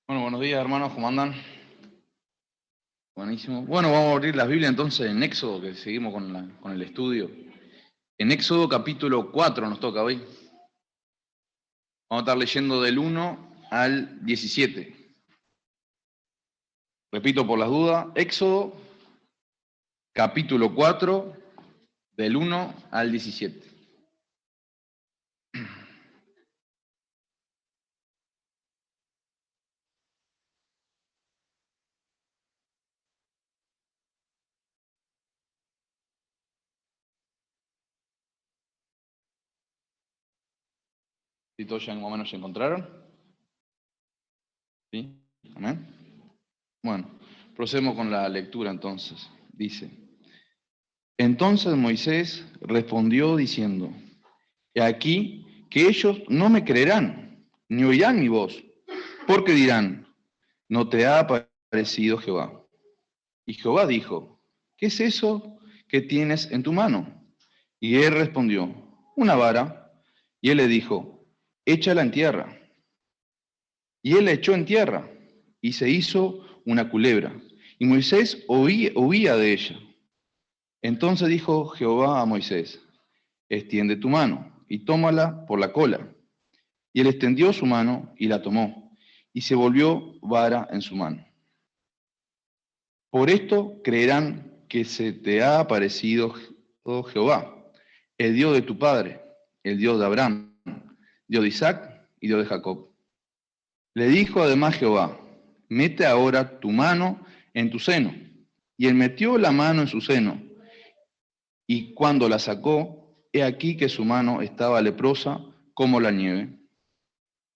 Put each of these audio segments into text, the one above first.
Bueno, buenos días hermanos, ¿cómo andan? Buenísimo. Bueno, vamos a abrir las Biblias entonces en Éxodo, que seguimos con el estudio. En Éxodo capítulo 4 nos toca hoy. Vamos a estar leyendo del 1 al 17. Repito por las dudas, Éxodo capítulo 4 del 1 al 17. ¿Sí todos ya más o menos se encontraron? ¿Sí? ¿Amén? Bueno, procedemos con la lectura entonces. Dice: Entonces Moisés respondió diciendo: He aquí que ellos no me creerán, ni oirán mi voz, porque dirán: ¿no te ha aparecido Jehová? Y Jehová dijo: ¿qué es eso que tienes en tu mano? Y él respondió: una vara. Y él le dijo: échala en tierra. Y él la echó en tierra, y se hizo una culebra. Y Moisés oía de ella. Entonces dijo Jehová a Moisés: extiende tu mano, y tómala por la cola. Y él extendió su mano y la tomó, y se volvió vara en su mano. Por esto creerán que se te ha aparecido Jehová, el Dios de tu padre, el Dios de Abraham, Dios de Isaac y Dios de Jacob. Le dijo además Jehová: mete ahora tu mano en tu seno. Y él metió la mano en su seno, y cuando la sacó, he aquí que su mano estaba leprosa como la nieve.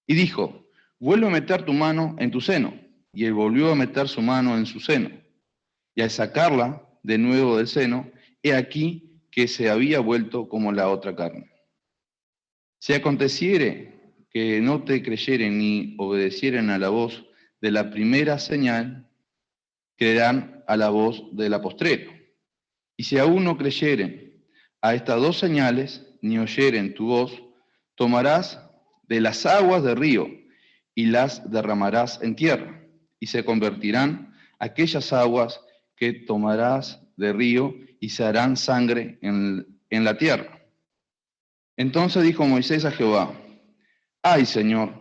Y dijo: vuelve a meter tu mano en tu seno. Y él volvió a meter su mano en su seno. Y al sacarla de nuevo del seno, he aquí que se había vuelto como la otra carne. Si aconteciere que no te creyeren ni obedecieren a la voz de la primera señal, creerán a la voz de la postrera. Y si aún no creyeren a estas dos señales, ni oyeren tu voz, tomarás de las aguas del río y las derramarás en tierra, y se convertirán aquellas aguas que tomarás del río y se harán sangre en la tierra. Entonces dijo Moisés a Jehová: ay, Señor,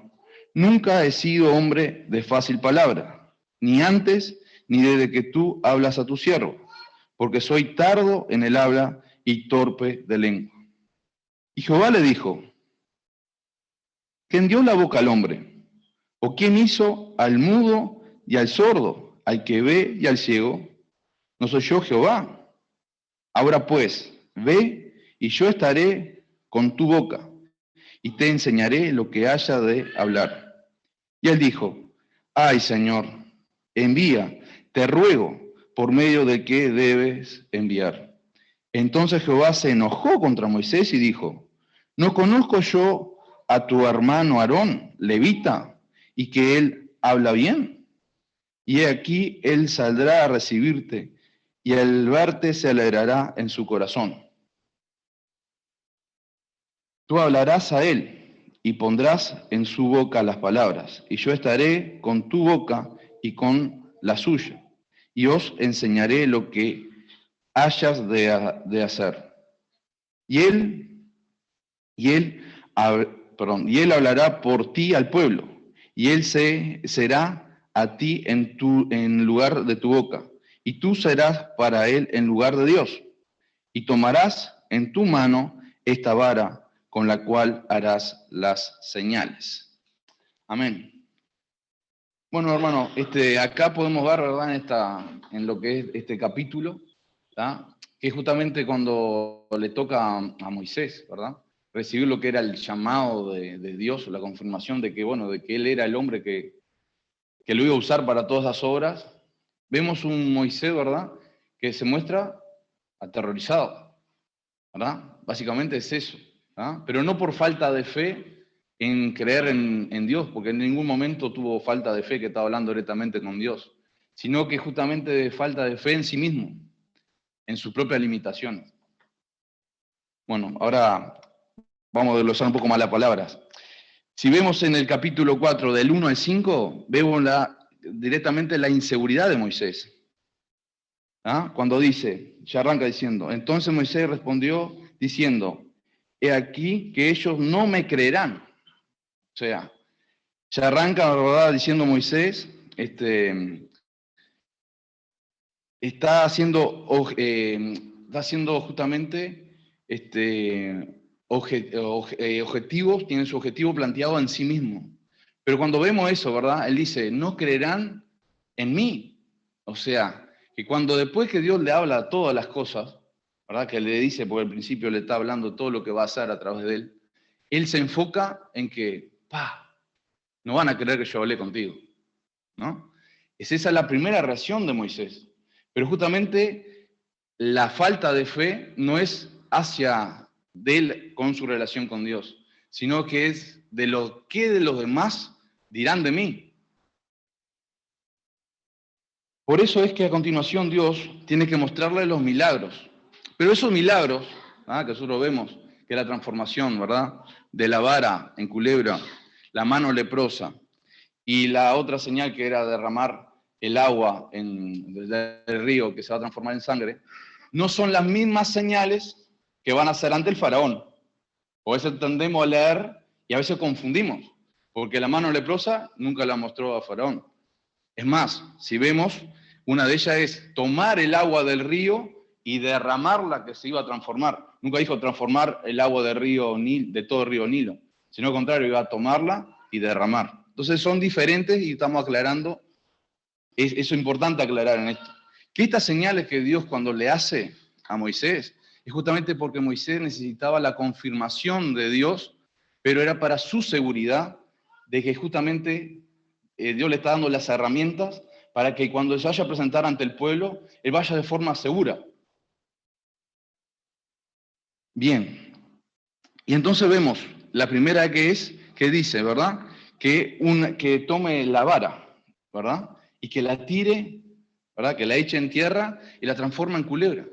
nunca he sido hombre de fácil palabra, ni antes ni desde que tú hablas a tu siervo, porque soy tardo en el habla y torpe de lengua. Y Jehová le dijo: ¿quién dio la boca al hombre? ¿O quién hizo al mudo y al sordo, al que ve y al ciego? ¿No soy yo Jehová? Ahora pues, ve, y yo estaré con tu boca, y te enseñaré lo que haya de hablar. Y él dijo: ay, Señor, envía, te ruego, por medio de qué debes enviar. Entonces Jehová se enojó contra Moisés y dijo: ¿no conozco yo a tu hermano Aarón, levita, y que él habla bien? Y he aquí, él saldrá a recibirte, y al verte se alegrará en su corazón. Tú hablarás a él, y pondrás en su boca las palabras, y yo estaré con tu boca y con la suya, y os enseñaré lo que hayas de hacer. Y él hablará por ti al pueblo, y él será a ti en lugar de tu boca, y tú serás para él en lugar de Dios. Y tomarás en tu mano esta vara con la cual harás las señales. Amén. Bueno, hermano, acá podemos ver, ¿verdad?, en lo que es este capítulo, ¿tá?, que es justamente cuando le toca a Moisés, ¿verdad?, recibir lo que era el llamado de Dios, la confirmación de que, bueno, de que él era el hombre que lo iba a usar para todas las obras. Vemos un Moisés, ¿verdad?, que se muestra aterrorizado, ¿verdad? Básicamente es eso, ¿verdad? Pero no por falta de fe en creer en Dios, porque en ningún momento tuvo falta de fe, que estaba hablando directamente con Dios, sino que justamente de falta de fe en sí mismo, en sus propias limitaciones. Bueno, ahora vamos a desglosar un poco más las palabras. Si vemos en el capítulo 4, del 1 al 5, vemos directamente la inseguridad de Moisés. ¿Ah? Cuando dice, ya arranca diciendo, entonces Moisés respondió diciendo, he aquí que ellos no me creerán. O sea, ya arranca, ¿verdad?, diciendo Moisés, está haciendo justamente objetivos, tiene su objetivo planteado en sí mismo. Pero cuando vemos eso, ¿verdad? Él dice, no creerán en mí. O sea, que cuando después que Dios le habla todas las cosas, ¿verdad? Que le dice, porque al principio le está hablando todo lo que va a hacer a través de él se enfoca en que, no van a creer que yo hablé contigo, ¿no? Esa es la primera reacción de Moisés. Pero justamente la falta de fe no es hacia de él con su relación con Dios, sino que es de lo que de los demás dirán de mí. Por eso es que a continuación Dios tiene que mostrarle los milagros. Pero esos milagros, que nosotros vemos, que es la transformación, ¿verdad?, de la vara en culebra, la mano leprosa, y la otra señal que era derramar el agua del río que se va a transformar en sangre, no son las mismas señales que van a ser ante el faraón. Por eso tendemos a leer y a veces confundimos, porque la mano leprosa nunca la mostró a faraón. Es más, si vemos, una de ellas es tomar el agua del río y derramarla que se iba a transformar. Nunca dijo transformar el agua de todo el río Nilo, sino al contrario, iba a tomarla y derramar. Entonces son diferentes y estamos aclarando, eso es importante aclarar en esto, que estas señales que Dios cuando le hace a Moisés, es justamente porque Moisés necesitaba la confirmación de Dios, pero era para su seguridad de que justamente Dios le está dando las herramientas para que cuando se vaya a presentar ante el pueblo, él vaya de forma segura. Bien, y entonces vemos la primera que dice, ¿verdad?, que tome la vara, ¿verdad?, y que la tire, ¿verdad?, que la eche en tierra y la transforma en culebra.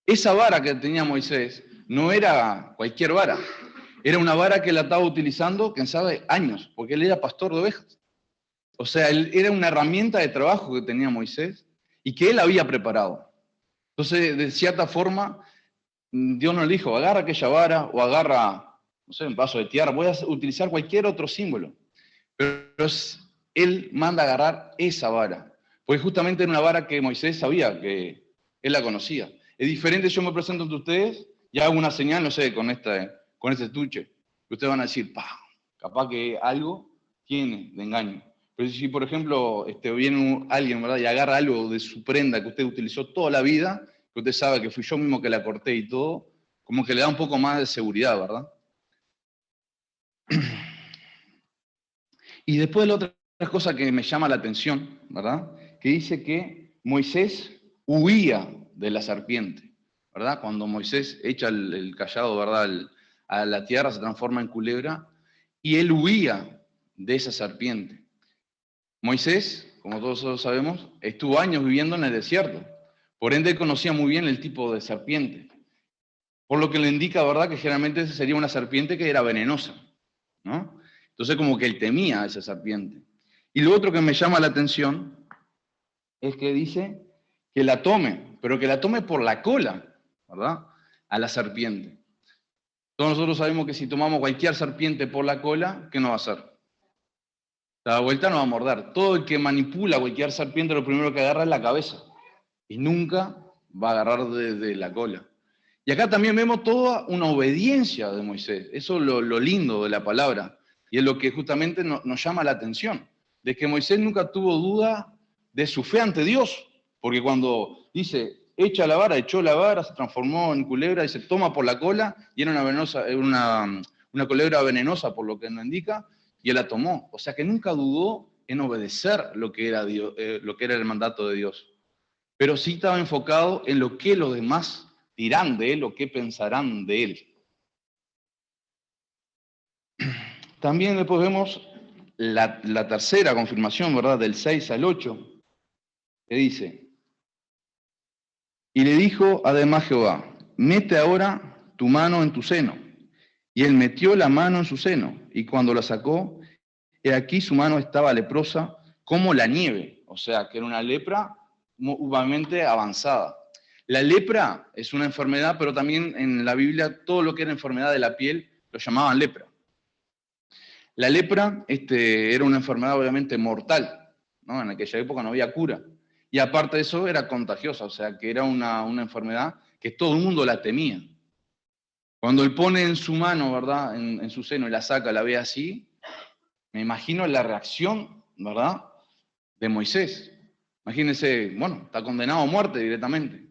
Esa vara que tenía Moisés no era cualquier vara, era una vara que la estaba utilizando, quién sabe, años, porque él era pastor de ovejas. O sea, era una herramienta de trabajo que tenía Moisés y que él había preparado. Entonces, de cierta forma, Dios no le dijo, agarra aquella vara o agarra, no sé, un pedazo de tierra, voy a utilizar cualquier otro símbolo. Pero él manda agarrar esa vara, porque justamente era una vara que Moisés sabía, que él la conocía. Es diferente, yo me presento ante ustedes y hago una señal, no sé, con este estuche, que ustedes van a decir, capaz que algo tiene de engaño. Pero si, por ejemplo, viene alguien, ¿verdad?, y agarra algo de su prenda que usted utilizó toda la vida, que usted sabe que fui yo mismo que la corté y todo, como que le da un poco más de seguridad, ¿verdad? Y después la otra cosa que me llama la atención, ¿verdad?, que dice que Moisés huía de la serpiente, ¿verdad? Cuando Moisés echa el cayado, ¿verdad?, a la tierra, se transforma en culebra, y él huía de esa serpiente. Moisés, como todos sabemos, estuvo años viviendo en el desierto. Por ende, conocía muy bien el tipo de serpiente. Por lo que le indica, ¿verdad?, que generalmente sería una serpiente que era venenosa, ¿no? Entonces, como que él temía a esa serpiente. Y lo otro que me llama la atención es que dice que la tome, pero que la tome por la cola, ¿verdad?, a la serpiente. Todos nosotros sabemos que si tomamos cualquier serpiente por la cola, ¿qué nos va a hacer? La vuelta nos va a morder. Todo el que manipula cualquier serpiente lo primero que agarra es la cabeza. Y nunca va a agarrar de la cola. Y acá también vemos toda una obediencia de Moisés. Eso es lo lindo de la palabra. Y es lo que justamente nos llama la atención. De que Moisés nunca tuvo duda de su fe ante Dios. Porque cuando dice, echa la vara, echó la vara, se transformó en culebra y se toma por la cola, y era una culebra venenosa por lo que nos indica, y él la tomó. O sea que nunca dudó en obedecer lo que era el mandato de Dios. Pero sí estaba enfocado en lo que los demás dirán de él o qué pensarán de él. También después vemos la tercera confirmación, ¿verdad?, del 6 al 8, que dice, y le dijo además Jehová, mete ahora tu mano en tu seno. Y él metió la mano en su seno, y cuando la sacó, he aquí su mano estaba leprosa como la nieve, o sea, que era una lepra sumamente avanzada. La lepra es una enfermedad, pero también en la Biblia todo lo que era enfermedad de la piel lo llamaban lepra. La lepra era una enfermedad obviamente mortal, ¿no? En aquella época no había cura. Y aparte de eso era contagiosa, o sea, que era una enfermedad que todo el mundo la temía. Cuando él pone en su mano, ¿verdad?, en su seno y la saca, la ve así, me imagino la reacción, ¿verdad?, de Moisés. Imagínense, bueno, está condenado a muerte directamente.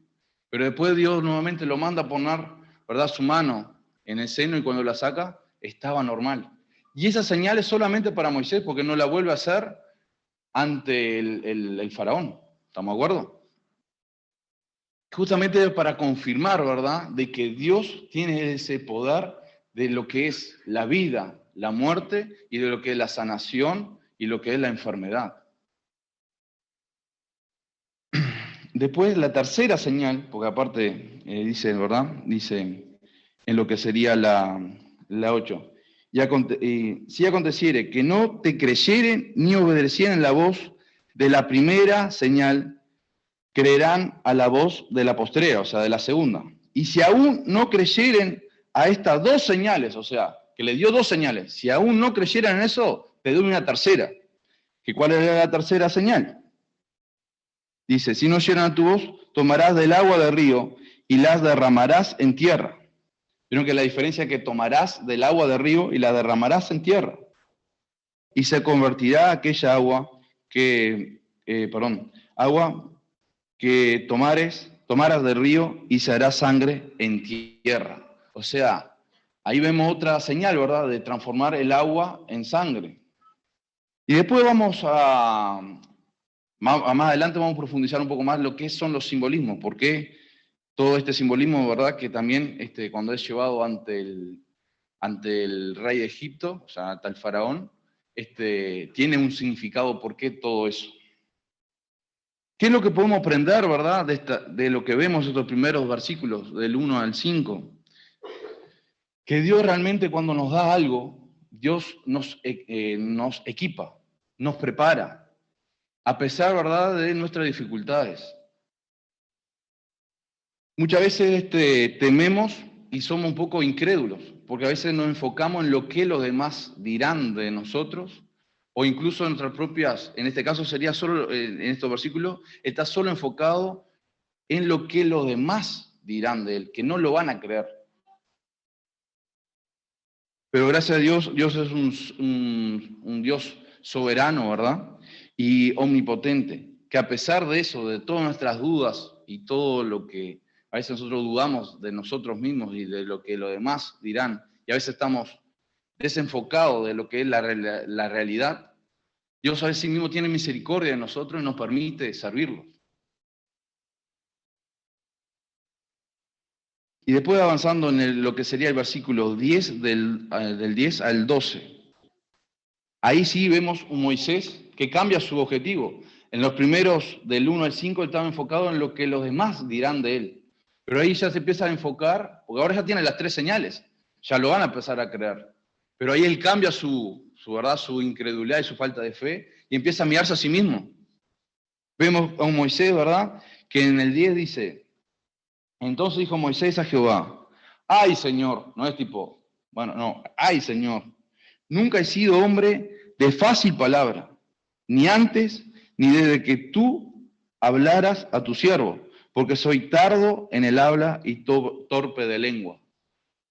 Pero después Dios nuevamente lo manda a poner, ¿verdad?, su mano en el seno y cuando la saca, estaba normal. Y esa señal es solamente para Moisés porque no la vuelve a hacer ante el faraón. ¿Estamos de acuerdo? Justamente para confirmar, ¿verdad?, de que Dios tiene ese poder de lo que es la vida, la muerte y de lo que es la sanación y lo que es la enfermedad. Después la tercera señal, porque aparte dice, ¿verdad?, dice en lo que sería la 8. Si aconteciere que no te creyeren ni obedecieren la voz de la primera señal, creerán a la voz de la postrera, o sea, de la segunda. Y si aún no creyeren a estas dos señales, o sea, que le dio dos señales, si aún no creyeran en eso, te doy una tercera. ¿Que cuál es la tercera señal? Dice, si no oyeran a tu voz, tomarás del agua del río y las derramarás en tierra. Vieron que la diferencia es que tomarás del agua del río y la derramarás en tierra. Y se convertirá aquella agua agua que tomaras del río y se hará sangre en tierra. O sea, ahí vemos otra señal, ¿verdad?, de transformar el agua en sangre. Y después más adelante vamos a profundizar un poco más lo que son los simbolismos, porque todo este simbolismo, ¿verdad?, que también cuando es llevado ante el rey de Egipto, o sea, ante el faraón, tiene un significado, ¿por qué todo eso? ¿Qué es lo que podemos aprender, verdad, de lo que vemos en estos primeros versículos, del 1 al 5? Que Dios realmente cuando nos da algo, Dios nos equipa, nos prepara, a pesar, verdad, de nuestras dificultades. Muchas veces tememos y somos un poco incrédulos, porque a veces nos enfocamos en lo que los demás dirán de nosotros, o incluso en nuestras propias, en este caso sería solo, en estos versículos, está solo enfocado en lo que los demás dirán de él, que no lo van a creer. Pero gracias a Dios, Dios es un Dios soberano, ¿verdad? Y omnipotente, que a pesar de eso, de todas nuestras dudas y todo lo que a veces nosotros dudamos de nosotros mismos y de lo que los demás dirán, y a veces estamos desenfocados de lo que es la realidad, Dios a veces mismo tiene misericordia de nosotros y nos permite servirlo. Y después avanzando en lo que sería el versículo 10, del 10 al 12. Ahí sí vemos un Moisés que cambia su objetivo. En los primeros del 1 al 5 él estaba enfocado en lo que los demás dirán de él. Pero ahí ya se empieza a enfocar, porque ahora ya tiene las tres señales, ya lo van a empezar a creer. Pero ahí él cambia su incredulidad y su falta de fe y empieza a mirarse a sí mismo. Vemos a un Moisés, ¿verdad?, que en el 10 dice, entonces dijo Moisés a Jehová, ay Señor, no es tipo, bueno, no, ay Señor, nunca he sido hombre de fácil palabra, ni antes ni desde que tú hablaras a tu siervo, porque soy tardo en el habla y torpe de lengua.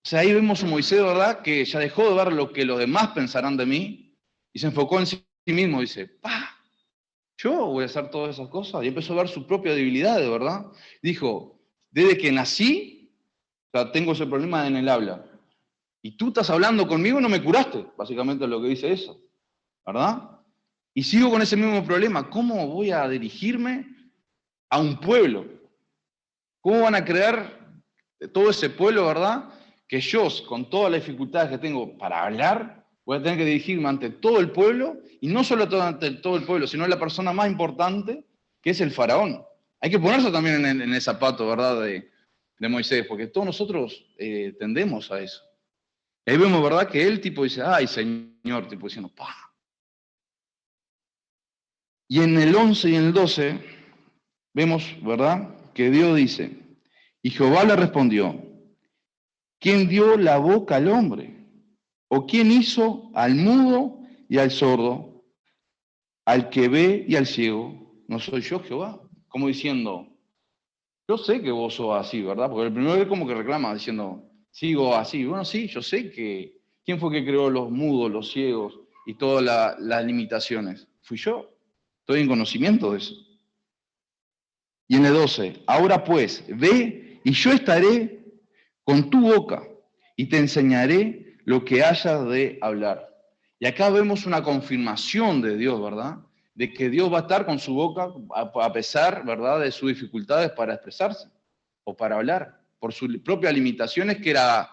O sea, ahí vemos a Moisés, ¿verdad?, que ya dejó de ver lo que los demás pensarán de mí y se enfocó en sí mismo. Dice, yo voy a hacer todas esas cosas. Y empezó a ver su propia debilidad, ¿verdad? Dijo, desde que nací, o sea, tengo ese problema en el habla. Y tú estás hablando conmigo y no me curaste, básicamente es lo que dice eso, ¿verdad? Y sigo con ese mismo problema. ¿Cómo voy a dirigirme a un pueblo? ¿Cómo van a creer todo ese pueblo, verdad? Que yo, con todas las dificultades que tengo para hablar, voy a tener que dirigirme ante todo el pueblo, y no solo ante todo el pueblo, sino la persona más importante, que es el faraón. Hay que ponerse también en el zapato, ¿verdad?, de Moisés, porque todos nosotros tendemos a eso. Ahí vemos, ¿verdad? Que él tipo dice, ay, Señor, tipo diciendo, ¡pah! Y en el 11 y en el 12 vemos, ¿verdad? Que Dios dice, y Jehová le respondió, ¿quién dio la boca al hombre? ¿O quién hizo al mudo y al sordo, al que ve y al ciego? ¿No soy yo, Jehová? Como diciendo, yo sé que vos sos así, ¿verdad? Porque el primero es como que reclama, diciendo, sigo así. Bueno, sí, yo sé que, ¿quién fue que creó los mudos, los ciegos y todas las limitaciones? Fui yo. Estoy en conocimiento de eso. Y en el 12, ahora pues, ve y yo estaré con tu boca y te enseñaré lo que hayas de hablar. Y acá vemos una confirmación de Dios, ¿verdad? De que Dios va a estar con su boca a pesar, ¿verdad?, de sus dificultades para expresarse o para hablar, por sus propias limitaciones que era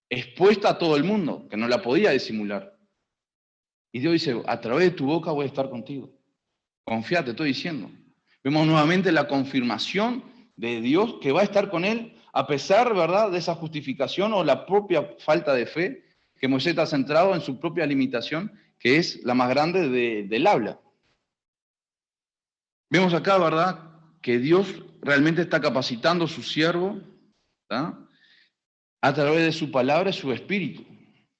expuesta a todo el mundo, que no la podía disimular. Y Dios dice, a través de tu boca voy a estar contigo. Confía, te estoy diciendo. Vemos nuevamente la confirmación de Dios que va a estar con él a pesar, ¿verdad?, de esa justificación o la propia falta de fe que Moisés está centrado en su propia limitación, que es la más grande del habla. Vemos acá, ¿verdad?, que Dios realmente está capacitando a su siervo, ¿verdad?, a través de su palabra y su espíritu.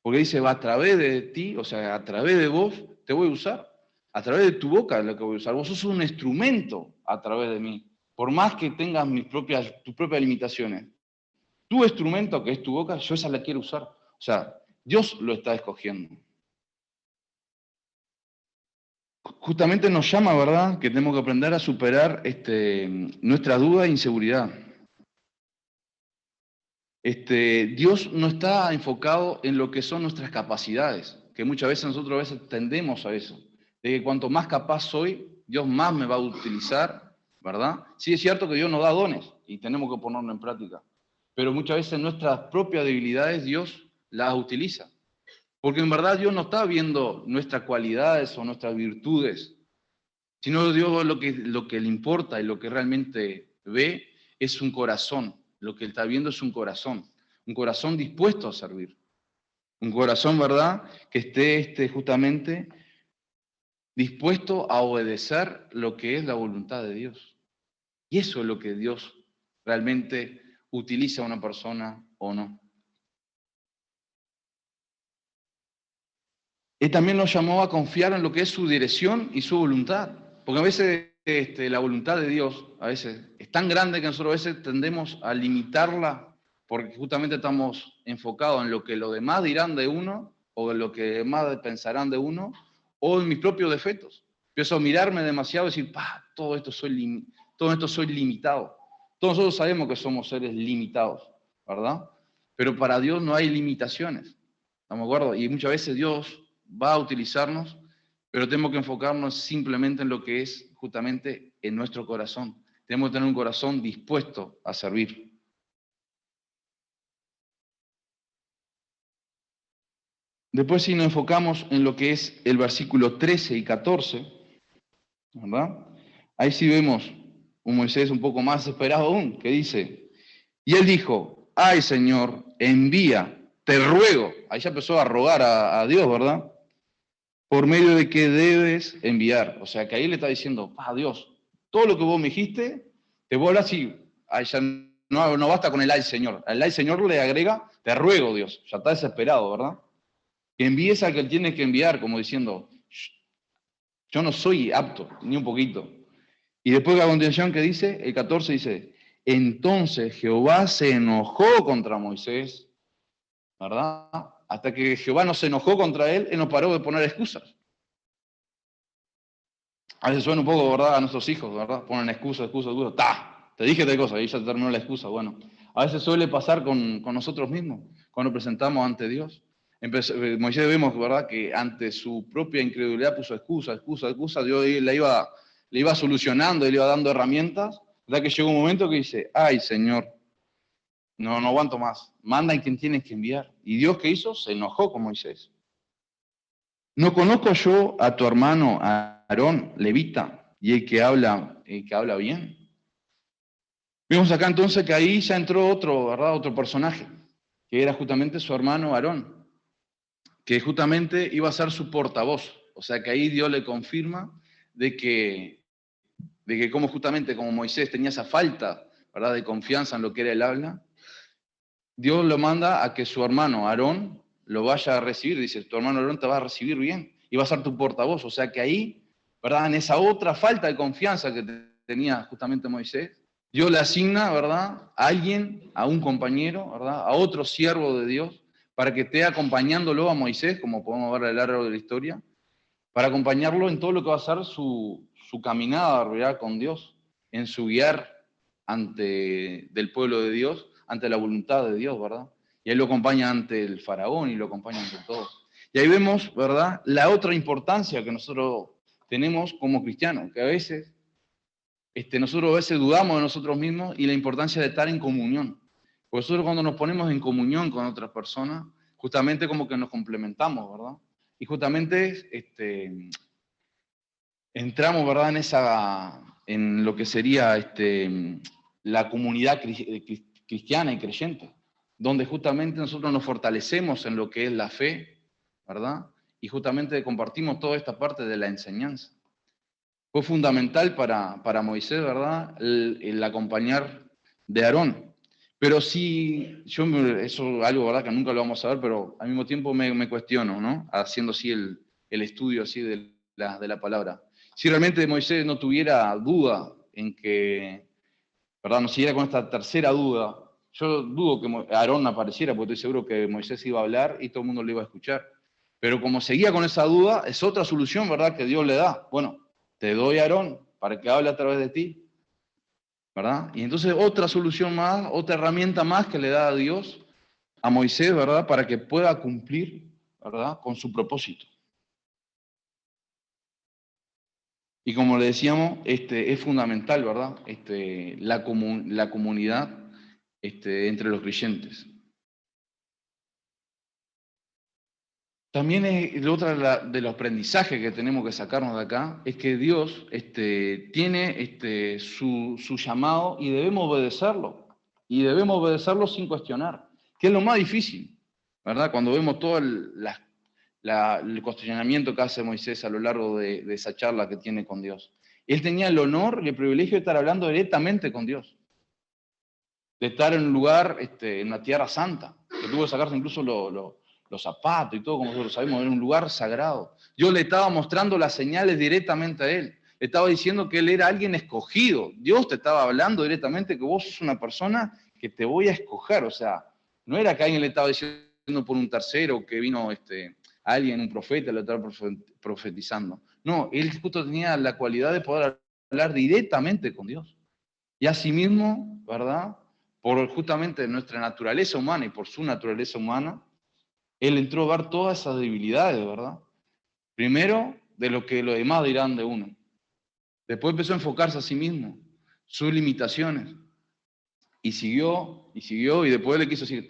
Porque dice, va a través de ti, o sea, a través de vos, te voy a usar. A través de tu boca es lo que voy a usar. Vos sos un instrumento a través de mí. Por más que tengas tus propias limitaciones. Tu instrumento, que es tu boca, yo esa la quiero usar. O sea, Dios lo está escogiendo. Justamente nos llama, ¿verdad?, que tenemos que aprender a superar nuestra duda e inseguridad. Dios no está enfocado en lo que son nuestras capacidades, que muchas veces nosotros tendemos a eso, de que cuanto más capaz soy, Dios más me va a utilizar, ¿verdad? Sí es cierto que Dios nos da dones y tenemos que ponerlo en práctica, pero muchas veces nuestras propias debilidades Dios las utiliza, porque en verdad Dios no está viendo nuestras cualidades o nuestras virtudes, sino Dios lo que le importa y lo que realmente ve es un corazón. Lo que él está viendo es un corazón dispuesto a servir. Un corazón, ¿verdad?, que esté justamente dispuesto a obedecer lo que es la voluntad de Dios. Y eso es lo que Dios realmente utiliza a una persona o no. Él también nos llamó a confiar en lo que es su dirección y su voluntad. Porque a veces la voluntad de Dios a veces es tan grande que nosotros a veces tendemos a limitarla porque justamente estamos enfocados en lo que los demás dirán de uno o en lo que demás pensarán de uno o en mis propios defectos. Empiezo a mirarme demasiado y decir, todo esto soy limitado. Todos nosotros sabemos que somos seres limitados, ¿verdad? Pero para Dios no hay limitaciones. ¿Estamos de acuerdo? Y muchas veces Dios va a utilizarnos, pero tenemos que enfocarnos simplemente en lo que es justamente en nuestro corazón. Tenemos que tener un corazón dispuesto a servir. Después, si nos enfocamos en lo que es el versículo 13 y 14, ¿verdad? Ahí sí vemos un Moisés un poco más desesperado aún, que dice, y él dijo, ay Señor, envía, te ruego. Ahí ya empezó a rogar a Dios, ¿verdad? Por medio de que debes enviar. O sea, que ahí le está diciendo, Dios, todo lo que vos me dijiste, te voy a hablar así. Ahí ya no basta con el ay Señor. Al ay Señor le agrega, te ruego Dios. Ya está desesperado, ¿verdad? Que envíes al que él tiene que enviar, como diciendo, yo no soy apto, ni un poquito. Y después a continuación que dice, el 14 dice, entonces Jehová se enojó contra Moisés, ¿verdad? Hasta que Jehová no se enojó contra él no paró de poner excusas. A veces suena un poco, ¿verdad?, a nuestros hijos, ¿verdad? Ponen excusa, te dije tal cosa, y ya terminó la excusa. Bueno, a veces suele pasar con nosotros mismos, cuando presentamos ante Dios. Moisés vemos, ¿verdad?, que ante su propia incredulidad puso excusa, Dios le iba solucionando, le iba dando herramientas, ¿verdad? Que llegó un momento que dice, ay Señor, no aguanto más, manda a quien tienes que enviar. Y Dios, ¿qué hizo? Se enojó con Moisés. ¿No conozco yo a tu hermano Aarón, levita, y el que habla bien? Vemos acá entonces que ahí ya entró otro, ¿verdad?, otro personaje, que era justamente su hermano Aarón. que justamente iba a ser su portavoz. O sea que ahí Dios le confirma de que como justamente como Moisés tenía esa falta, ¿verdad?, de confianza en lo que era el habla, Dios lo manda a que su hermano Aarón lo vaya a recibir. Dice, tu hermano Aarón te va a recibir bien y va a ser tu portavoz. O sea que ahí, ¿verdad?, en esa otra falta de confianza que tenía justamente Moisés, Dios le asigna, ¿verdad?, a alguien, a un compañero, ¿verdad?, a otro siervo de Dios, para que esté acompañándolo a Moisés, como podemos ver a lo largo de la historia, para acompañarlo en todo lo que va a ser su caminada, ¿verdad?, con Dios, en su guiar del pueblo de Dios, ante la voluntad de Dios, ¿verdad? Y él lo acompaña ante el faraón y lo acompaña ante todos. Y ahí vemos, ¿verdad?, la otra importancia que nosotros tenemos como cristianos, que a veces nosotros a veces dudamos de nosotros mismos y la importancia de estar en comunión. Porque nosotros cuando nos ponemos en comunión con otras personas, justamente como que nos complementamos, ¿verdad? Y justamente entramos, ¿verdad?, en lo que sería la comunidad cristiana y creyente, donde justamente nosotros nos fortalecemos en lo que es la fe, ¿verdad? Y justamente compartimos toda esta parte de la enseñanza. Fue fundamental para Moisés, ¿verdad?, el acompañar de Aarón. Pero sí, eso es algo, ¿verdad?, que nunca lo vamos a ver, pero al mismo tiempo me cuestiono, ¿no?, haciendo así el estudio así de la palabra. Si realmente Moisés no tuviera duda en que, ¿verdad?, no siguiera con esta tercera duda, yo dudo que Aarón apareciera, porque estoy seguro que Moisés iba a hablar y todo el mundo le iba a escuchar. Pero como seguía con esa duda, es otra solución, ¿verdad?, que Dios le da. Bueno, te doy a Aarón para que hable a través de ti, ¿verdad? Y entonces otra solución más, otra herramienta más que le da a Dios a Moisés, ¿verdad?, para que pueda cumplir, ¿verdad?, con su propósito. Y como le decíamos, es fundamental, ¿verdad?, la comunidad entre los creyentes. También otra de los aprendizajes que tenemos que sacarnos de acá es que Dios tiene su llamado y debemos obedecerlo. Y debemos obedecerlo sin cuestionar, que es lo más difícil, ¿verdad? Cuando vemos todo el cuestionamiento que hace Moisés a lo largo de esa charla que tiene con Dios. Él tenía el honor y el privilegio de estar hablando directamente con Dios, de estar en un lugar, en una tierra santa, que tuvo que sacarse incluso los zapatos y todo, como nosotros sabemos, en un lugar sagrado. Dios le estaba mostrando las señales directamente a él. Le estaba diciendo que él era alguien escogido. Dios te estaba hablando directamente que vos sos una persona que te voy a escoger. O sea, no era que alguien le estaba diciendo por un tercero, que vino alguien, un profeta, le estaba profetizando. No, él justo tenía la cualidad de poder hablar directamente con Dios. Y asimismo, ¿verdad?, por justamente nuestra naturaleza humana y por su naturaleza humana, él entró a ver todas esas debilidades, ¿verdad? Primero, de lo que los demás dirán de uno. Después empezó a enfocarse a sí mismo, sus limitaciones. Y siguió, y después le quiso decir,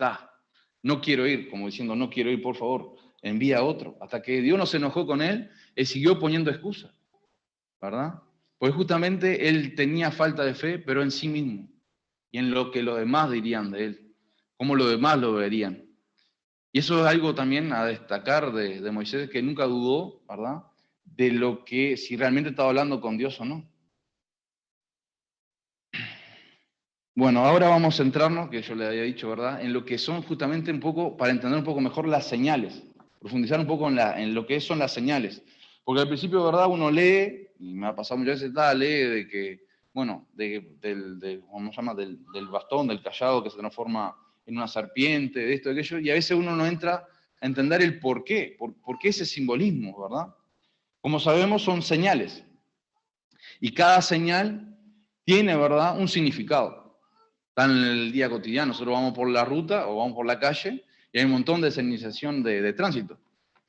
no quiero ir, como diciendo, no quiero ir, por favor, envía a otro. Hasta que Dios no se enojó con él siguió poniendo excusas, ¿verdad? Pues justamente él tenía falta de fe, pero en sí mismo, y en lo que los demás dirían de él, cómo los demás lo verían. Y eso es algo también a destacar de Moisés, que nunca dudó, ¿verdad?, de lo que, si realmente estaba hablando con Dios o no. Bueno, ahora vamos a centrarnos, que yo le había dicho, ¿verdad?, en lo que son justamente un poco, para entender un poco mejor las señales, profundizar un poco en lo que son las señales. Porque al principio, ¿verdad?, uno lee, y me ha pasado muchas veces, lee de que, bueno, ¿cómo se llama?, del bastón, del callado que se transforma en una serpiente, de esto, de aquello, y a veces uno no entra a entender el por qué ese simbolismo, ¿verdad? Como sabemos, son señales, y cada señal tiene, ¿verdad?, un significado. Está en el día cotidiano, nosotros vamos por la ruta o vamos por la calle y hay un montón de señalización de tránsito.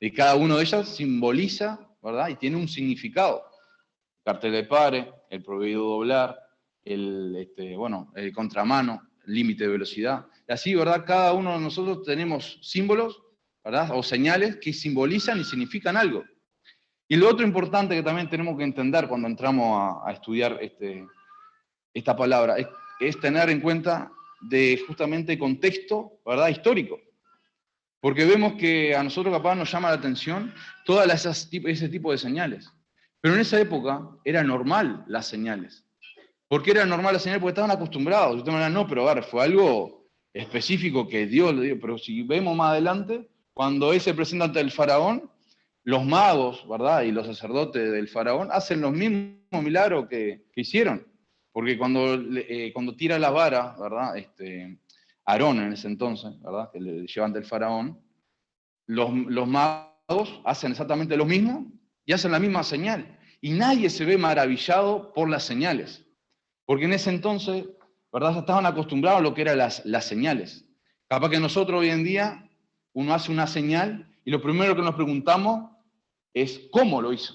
Y cada una de ellas simboliza, ¿verdad?, y tiene un significado. Cartel de pare, el prohibido doblar, el contramano, el límite de velocidad. Y así, ¿verdad?, cada uno de nosotros tenemos símbolos, ¿verdad?, o señales que simbolizan y significan algo. Y lo otro importante que también tenemos que entender cuando entramos a estudiar esta palabra es tener en cuenta de justamente contexto, ¿verdad?, histórico. Porque vemos que a nosotros capaz nos llama la atención ese tipo de señales. Pero en esa época era normal las señales. ¿Por qué era normal las señales? Porque estaban acostumbrados. Ustedes me dirán, no, pero a ver, fue algo específico que Dios le dio. Pero si vemos más adelante, cuando él se presenta ante el faraón, los magos, ¿verdad? Y los sacerdotes del faraón hacen los mismos milagros que hicieron. Porque cuando tira la vara, ¿verdad? Aarón en ese entonces, ¿verdad? Que le llevan del faraón, los magos hacen exactamente lo mismo y hacen la misma señal. Y nadie se ve maravillado por las señales. Porque en ese entonces, ¿verdad? Estaban acostumbrados a lo que eran las señales. Capaz que nosotros hoy en día, uno hace una señal y lo primero que nos preguntamos es cómo lo hizo.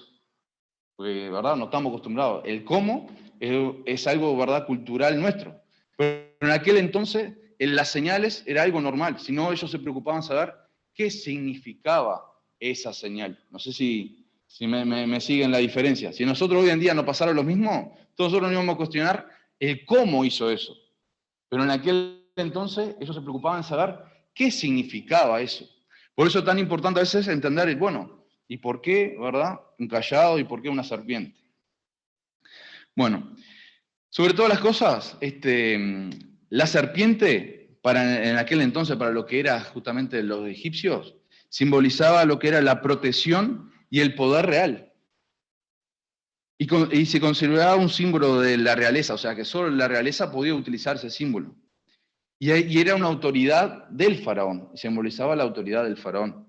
Porque, ¿verdad? No estamos acostumbrados. El cómo es algo, ¿verdad? Cultural nuestro. Pero en aquel entonces, en las señales era algo normal. Si no, ellos se preocupaban saber qué significaba esa señal. No sé si me siguen la diferencia. Si nosotros hoy en día nos pasara lo mismo, todos nosotros nos íbamos a cuestionar el cómo hizo eso. Pero en aquel entonces ellos se preocupaban en saber qué significaba eso. Por eso es tan importante a veces entender, bueno, ¿y por qué, verdad, un cayado y por qué una serpiente? Bueno, sobre todas las cosas, la serpiente, en aquel entonces, para lo que era justamente los egipcios, simbolizaba lo que era la protección y el poder real. Y se consideraba un símbolo de la realeza, o sea que solo la realeza podía utilizar ese símbolo. Y era una autoridad del faraón, simbolizaba la autoridad del faraón.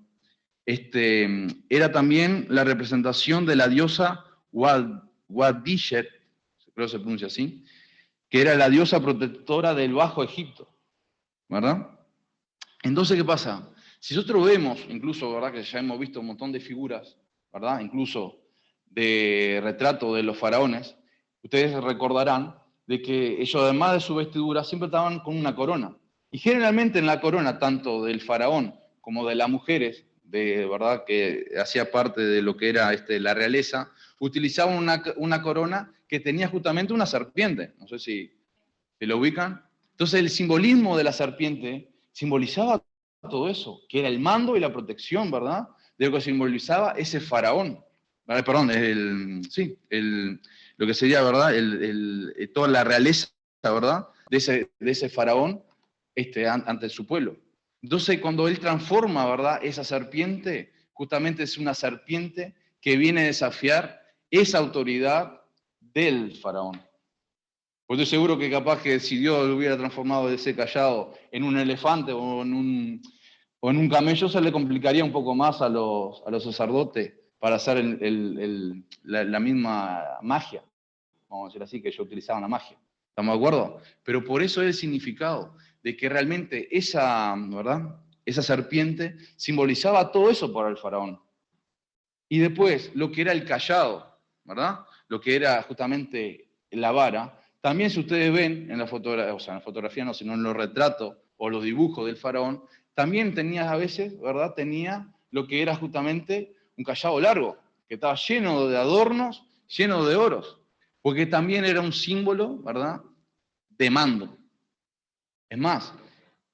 Era también la representación de la diosa Wadishet, creo que se pronuncia así, que era la diosa protectora del Bajo Egipto, ¿verdad? Entonces, ¿qué pasa? Si nosotros vemos, incluso, ¿verdad? Que ya hemos visto un montón de figuras, ¿verdad? Incluso de retrato de los faraones, ustedes recordarán de que ellos, además de su vestidura, siempre estaban con una corona. Y generalmente en la corona, tanto del faraón como de las mujeres, ¿verdad? Que hacía parte de lo que era la realeza, utilizaban una corona que tenía justamente una serpiente. No sé si lo ubican. Entonces el simbolismo de la serpiente simbolizaba todo eso, que era el mando y la protección, ¿verdad? De lo que simbolizaba ese faraón. Perdón, lo que sería, ¿verdad? Toda la realeza, ¿verdad? De ese faraón ante su pueblo. Entonces, cuando él transforma, ¿verdad? Esa serpiente, justamente es una serpiente que viene a desafiar esa autoridad del faraón. Pues estoy seguro que capaz que si Dios lo hubiera transformado de ese cayado en un elefante o en un camello, se le complicaría un poco más a los sacerdotes para hacer la misma magia, vamos a decir así, que ellos utilizaban la magia. ¿Estamos de acuerdo? Pero por eso es el significado de que realmente ¿verdad? Esa serpiente simbolizaba todo eso para el faraón. Y después, lo que era el cayado, ¿verdad? Lo que era justamente la vara. También si ustedes ven en la fotografía, o sea, en la fotografía no, sino en los retratos o los dibujos del faraón, también tenía a veces, ¿verdad? Tenía lo que era justamente un cayado largo, que estaba lleno de adornos, lleno de oros, porque también era un símbolo, ¿verdad? De mando. Es más,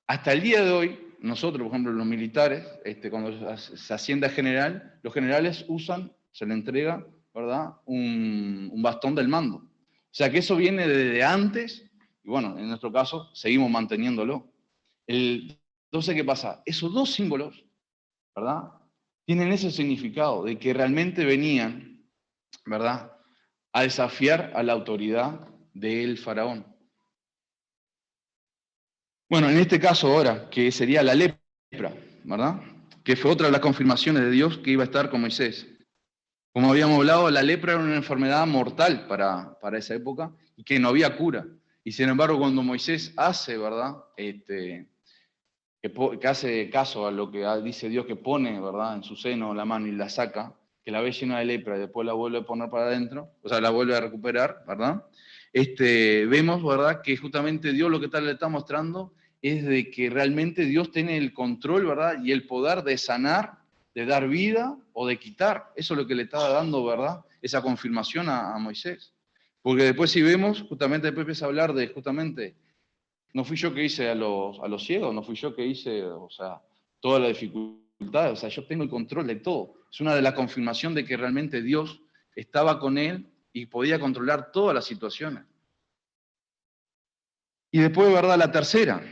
hasta el día de hoy, nosotros, por ejemplo, los militares, cuando se asciende a general, los generales se le entrega, ¿verdad? Un bastón del mando. O sea que eso viene desde antes, y bueno, en nuestro caso, seguimos manteniéndolo. Entonces, ¿qué pasa? Esos dos símbolos, ¿verdad? Tienen ese significado de que realmente venían, ¿verdad? A desafiar a la autoridad del faraón. Bueno, en este caso ahora, que sería la lepra, ¿verdad? Que fue otra de las confirmaciones de Dios que iba a estar con Moisés. Como habíamos hablado, la lepra era una enfermedad mortal para esa época y que no había cura. Y sin embargo, cuando Moisés hace, ¿verdad? Que hace caso a lo que dice Dios, que pone, ¿verdad? En su seno la mano y la saca, que la ve llena de lepra y después la vuelve a poner para adentro, o sea, la vuelve a recuperar, ¿verdad? Vemos, ¿verdad? Que justamente Dios lo que le está mostrando es de que realmente Dios tiene el control, ¿verdad? Y el poder de sanar, de dar vida o de quitar. Eso es lo que le está dando, ¿verdad? Esa confirmación a Moisés. Porque después si vemos, justamente después empieza a hablar no fui yo que hice a los ciegos, no fui yo que hice, o sea, toda la dificultad, o sea, yo tengo el control de todo. Es una de las confirmaciones de que realmente Dios estaba con él y podía controlar todas las situaciones. Y después, ¿verdad? La tercera,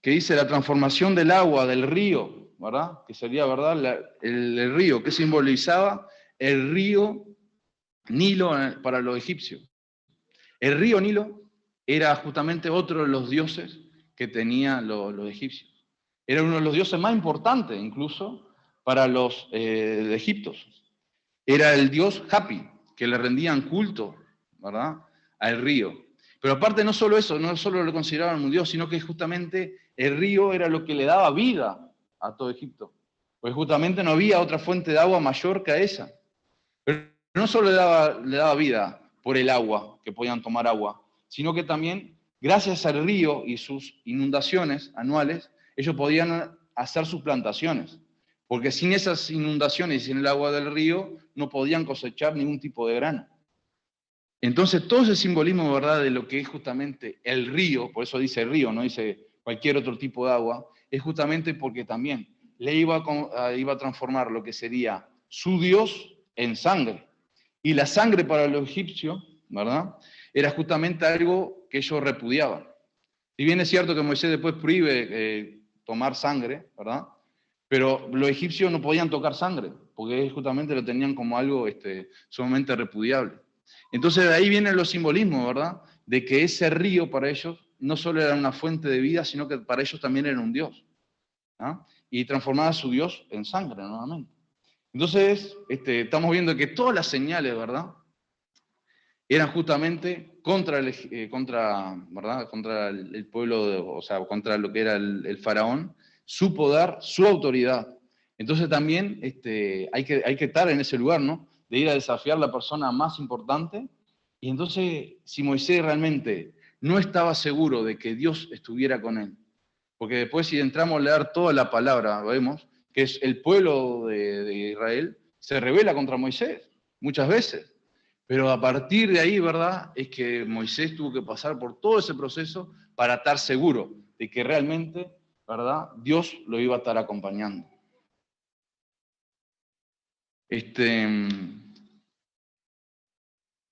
que dice la transformación del agua, del río, ¿verdad? Que sería, ¿verdad? El río, que simbolizaba el río Nilo para los egipcios. El río Nilo era justamente otro de los dioses que tenían los egipcios. Era uno de los dioses más importantes, incluso, para los egipcios. Era el dios Hapi, que le rendían culto, ¿verdad?, al río. Pero aparte no solo eso, no solo lo consideraban un dios, sino que justamente el río era lo que le daba vida a todo Egipto. Porque justamente no había otra fuente de agua mayor que a esa. Pero no solo le daba vida por el agua, que podían tomar agua, sino que también, gracias al río y sus inundaciones anuales, ellos podían hacer sus plantaciones. Porque sin esas inundaciones y sin el agua del río, no podían cosechar ningún tipo de grano. Entonces, todo ese simbolismo, ¿verdad?, de lo que es justamente el río, por eso dice río, no dice cualquier otro tipo de agua, es justamente porque también le iba a transformar lo que sería su Dios en sangre. Y la sangre para los egipcios, ¿verdad?, era justamente algo que ellos repudiaban. Si bien es cierto que Moisés después prohíbe tomar sangre, ¿verdad?, pero los egipcios no podían tocar sangre, porque justamente lo tenían como algo sumamente repudiable. Entonces de ahí vienen los simbolismos, ¿verdad?, de que ese río para ellos no solo era una fuente de vida, sino que para ellos también era un Dios, ¿no? Y transformaba a su Dios en sangre nuevamente. Entonces, estamos viendo que todas las señales, ¿verdad?, eran justamente contra el pueblo, o sea, contra lo que era el faraón, su poder, su autoridad. Entonces también hay que estar en ese lugar, ¿no?, de ir a desafiar a la persona más importante. Y entonces, si Moisés realmente no estaba seguro de que Dios estuviera con él, porque después si entramos a leer toda la palabra, vemos que es el pueblo de Israel se rebela contra Moisés muchas veces. Pero a partir de ahí, ¿verdad?, es que Moisés tuvo que pasar por todo ese proceso para estar seguro de que realmente, ¿verdad?, Dios lo iba a estar acompañando.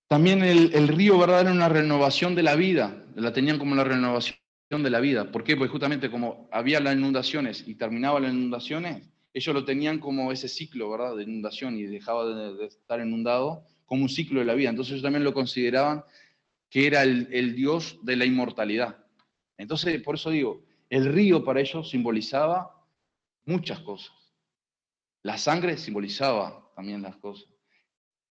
También el río, ¿verdad?, era una renovación de la vida, la tenían como la renovación de la vida. ¿Por qué? Pues justamente como había las inundaciones y terminaban las inundaciones, ellos lo tenían como ese ciclo, ¿verdad?, de inundación, y dejaba de estar inundado como un ciclo de la vida. Entonces ellos también lo consideraban que era el Dios de la inmortalidad. Entonces, por eso digo, el río para ellos simbolizaba muchas cosas. La sangre simbolizaba también las cosas.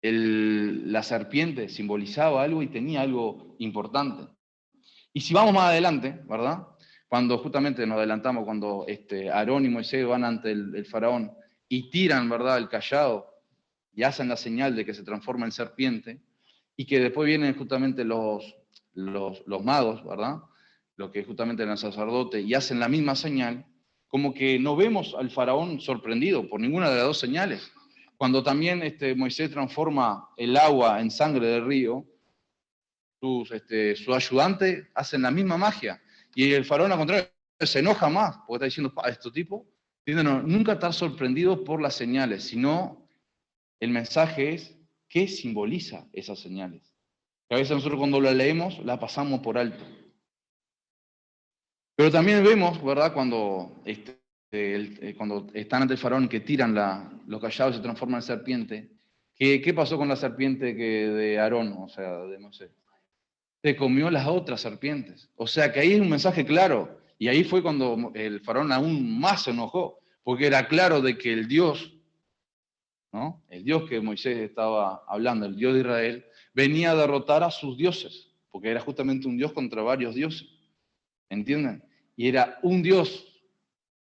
La serpiente simbolizaba algo y tenía algo importante. Y si vamos más adelante, ¿verdad?, cuando justamente nos adelantamos, cuando Aarón y Moisés van ante el faraón y tiran, ¿verdad?, el cayado y hacen la señal de que se transforma en serpiente, y que después vienen justamente los magos, ¿verdad?, los que justamente eran sacerdotes, y hacen la misma señal, como que no vemos al faraón sorprendido por ninguna de las dos señales. Cuando también Moisés transforma el agua en sangre del río, sus ayudantes hacen la misma magia. Y el faraón, al contrario, se enoja más, porque está diciendo, estos tipos, nunca estar sorprendido por las señales, sino el mensaje es, ¿qué simboliza esas señales? Que a veces nosotros cuando la leemos, la pasamos por alto. Pero también vemos, ¿verdad?, cuando están ante el faraón, que tiran los callados y se transforman en serpiente. ¿Qué pasó con la serpiente de Aarón, o sea, de Moisés? Se comió las otras serpientes. O sea que ahí es un mensaje claro. Y ahí fue cuando el faraón aún más se enojó, porque era claro de que el Dios, ¿no?, el Dios que Moisés estaba hablando, el Dios de Israel, venía a derrotar a sus dioses, porque era justamente un Dios contra varios dioses. ¿Entienden? Y era un Dios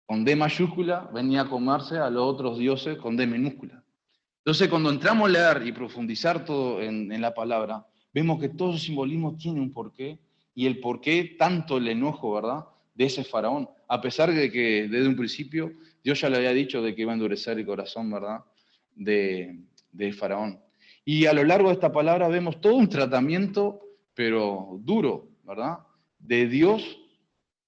con D mayúscula, venía a comerse a los otros dioses con D minúscula. Entonces, cuando entramos a leer y profundizar todo en la palabra, vemos que todo ese simbolismo tiene un porqué, y el porqué tanto el enojo, ¿verdad?, de ese faraón, a pesar de que desde un principio Dios ya le había dicho de que iba a endurecer el corazón, ¿verdad?, de faraón. Y a lo largo de esta palabra vemos todo un tratamiento, pero duro, ¿verdad?, de Dios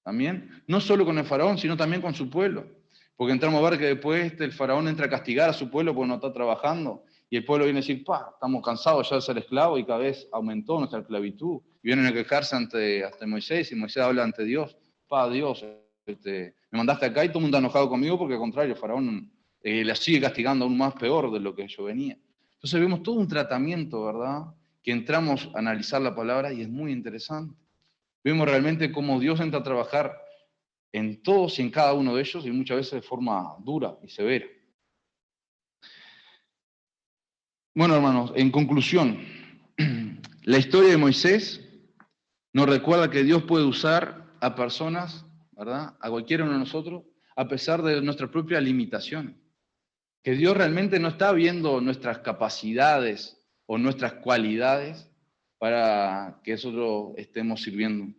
también, no solo con el faraón, sino también con su pueblo. Porque entramos a ver que después el faraón entra a castigar a su pueblo porque no está trabajando. Y el pueblo viene a decir, estamos cansados ya de ser esclavos y cada vez aumentó nuestra esclavitud. Y vienen a quejarse ante Moisés y Moisés habla ante Dios. Dios, me mandaste acá y todo el mundo está enojado conmigo porque al contrario, el faraón la sigue castigando aún más peor de lo que yo venía. Entonces vemos todo un tratamiento, ¿verdad? Que entramos a analizar la palabra y es muy interesante. Vemos realmente cómo Dios entra a trabajar en todos y en cada uno de ellos y muchas veces de forma dura y severa. Bueno, hermanos, en conclusión, la historia de Moisés nos recuerda que Dios puede usar a personas, ¿verdad? A cualquiera de nosotros, a pesar de nuestras propias limitaciones. Que Dios realmente no está viendo nuestras capacidades o nuestras cualidades para que nosotros estemos sirviendo,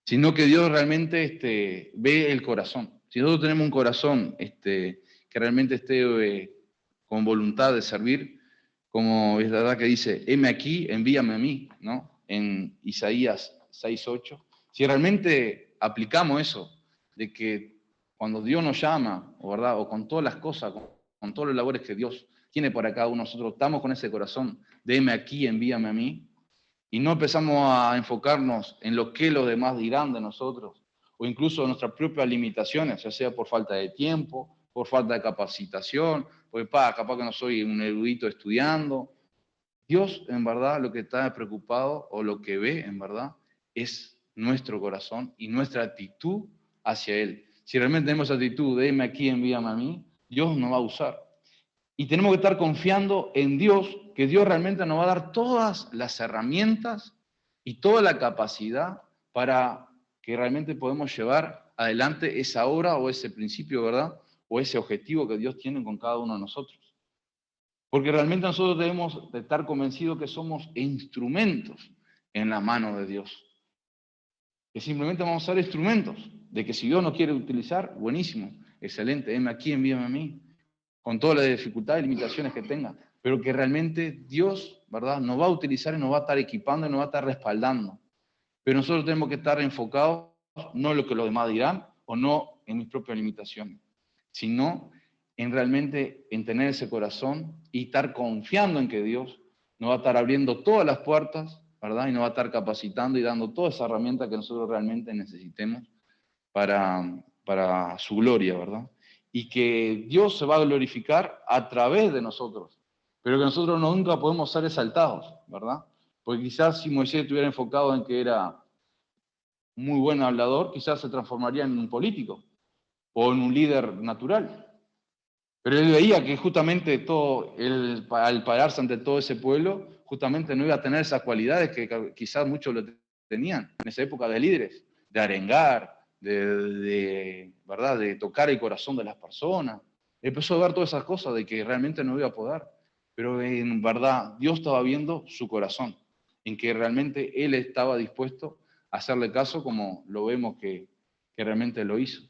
sino que Dios realmente ve el corazón. Si nosotros tenemos un corazón que realmente esté con voluntad de servir, como es la verdad que dice, heme aquí, envíame a mí, ¿no? En Isaías 6:8. Si realmente aplicamos eso, de que cuando Dios nos llama, ¿verdad? O con todas las cosas, con todas las labores que Dios tiene para cada uno de nosotros, estamos con ese corazón de heme aquí, envíame a mí, y no empezamos a enfocarnos en lo que los demás dirán de nosotros, o incluso en nuestras propias limitaciones, ya sea por falta de tiempo, por falta de capacitación, porque capaz que no soy un erudito estudiando. Dios, en verdad, lo que está preocupado o lo que ve, en verdad, es nuestro corazón y nuestra actitud hacia Él. Si realmente tenemos actitud de heme aquí, envíame a mí, Dios nos va a usar. Y tenemos que estar confiando en Dios, que Dios realmente nos va a dar todas las herramientas y toda la capacidad para que realmente podamos llevar adelante esa obra o ese principio, ¿verdad? O ese objetivo que Dios tiene con cada uno de nosotros. Porque realmente nosotros debemos de estar convencidos que somos instrumentos en la mano de Dios. Que simplemente vamos a ser instrumentos, de que si Dios nos quiere utilizar, buenísimo, excelente, heme aquí, envíame a mí, con todas las dificultades y limitaciones que tenga, pero que realmente Dios, ¿verdad?, nos va a utilizar y nos va a estar equipando y nos va a estar respaldando. Pero nosotros tenemos que estar enfocados no en lo que los demás dirán o no en mis propias limitaciones, sino en realmente en tener ese corazón y estar confiando en que Dios nos va a estar abriendo todas las puertas, ¿verdad? Y nos va a estar capacitando y dando toda esa herramienta que nosotros realmente necesitemos para su gloria, ¿verdad? Y que Dios se va a glorificar a través de nosotros, pero que nosotros nunca podemos ser exaltados, ¿verdad? Porque quizás si Moisés estuviera enfocado en que era muy buen hablador, quizás se transformaría en un político o en un líder natural. Pero él veía que justamente al pararse ante todo ese pueblo, justamente no iba a tener esas cualidades que quizás muchos lo tenían en esa época de líderes, de arengar, ¿verdad? De tocar el corazón de las personas. Empezó a ver todas esas cosas de que realmente no iba a poder. Pero en verdad Dios estaba viendo su corazón, en que realmente él estaba dispuesto a hacerle caso como lo vemos que realmente lo hizo.